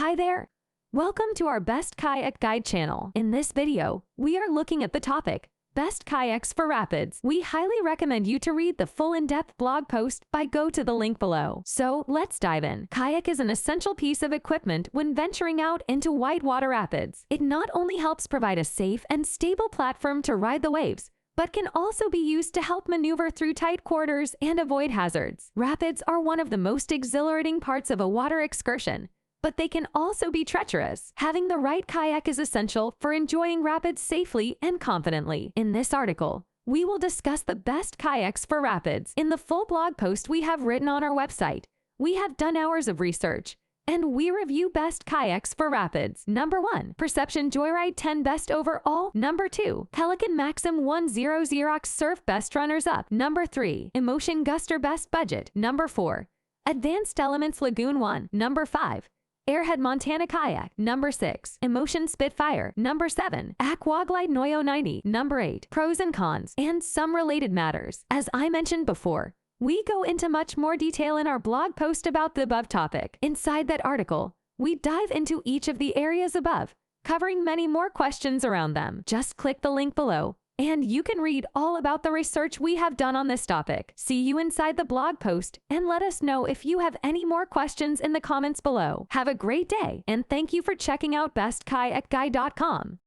Hi there! Welcome to our Best Kayak Guide channel. In this video, we are looking at the topic, Best Kayaks for Rapids. We highly recommend you to read the full in-depth blog post go to the link below. So let's dive in. Kayak is an essential piece of equipment when venturing out into whitewater rapids. It not only helps provide a safe and stable platform to ride the waves, but can also be used to help maneuver through tight quarters and avoid hazards. Rapids are one of the most exhilarating parts of a water excursion, but they can also be treacherous. Having the right kayak is essential for enjoying rapids safely and confidently. In this article, we will discuss the best kayaks for rapids. In the full blog post we have written on our website, we have done hours of research, and we review best kayaks for rapids. Number 1. Perception Joyride 10 Best Overall. Number 2. Pelican Maxim 100 Xerox Surf Best Runners Up. Number 3. Emotion Guster Best Budget. Number 4. Advanced Elements Lagoon 1. Number 5. AIRHEAD Montana Kayak. Number 6. Emotion Spitfire. Number 7. Aquaglide Noyo 90. Number 8. Pros and cons, and some related matters. As I mentioned before, we go into much more detail in our blog post about the above topic. Inside that article, we dive into each of the areas above, covering many more questions around them. Just click the link below, and you can read all about the research we have done on this topic. See you inside the blog post, and let us know if you have any more questions in the comments below. Have a great day, and thank you for checking out bestkayakguide.com.